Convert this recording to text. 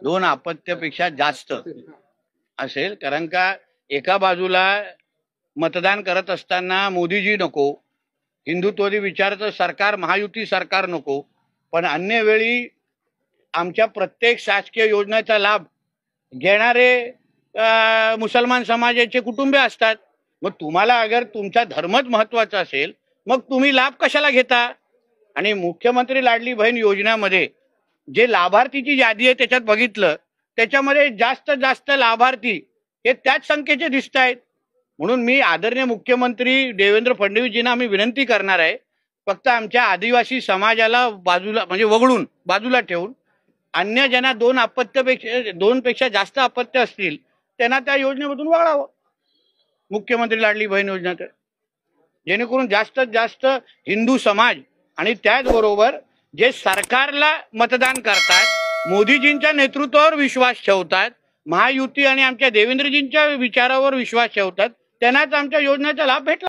2 अपत्यापेक्षा जास्त असेल, कारण का एका बाजूला मतदान करत असताना मोदीजी नको, हिंदुत्ववादी विचाराचं सरकार, महायुती सरकार नको, पण अन्य वेळी आमच्या प्रत्येक शासकीय योजनेचा लाभ घेणारे मुसलमान समाजाचे कुटुंबीय असतात। मग तुम्हाला अगर तुमचा धर्मच महत्वाचा असेल मग तुम्ही लाभ कशाला घेता? आणि मुख्यमंत्री लाडली बहीण योजनेमध्ये जे लाभार्थीची यादी आहे त्याच्यात बघितलं, त्याच्यामध्ये जास्त लाभार्थी हे त्याच संख्येचे दिसत आहेत। म्हणून मी आदरणीय मुख्यमंत्री देवेंद्र फडणवीसजींना आम्ही विनंती करणार आहे, फक्त आमच्या आदिवासी समाजाला बाजूला म्हणजे वगळून बाजूला ठेवून अन्य ज्यांना 2 पेक्षा जास्त अपत्य असतील त्यांना त्या योजनेमधून वगळावं, मुख्यमंत्री लाडली बहीण योजनेत, जेणेकरून जास्तीत जास्त हिंदू समाज आणि त्याचबरोबर जे सरकारला मतदान करतात, मोदीजींच्या नेतृत्वावर विश्वास ठेवतात, महायुती आणि आमच्या देवेंद्रजींच्या विचारावर विश्वास ठेवतात, त्यांनाच आमच्या योजनेचा लाभ भेटला।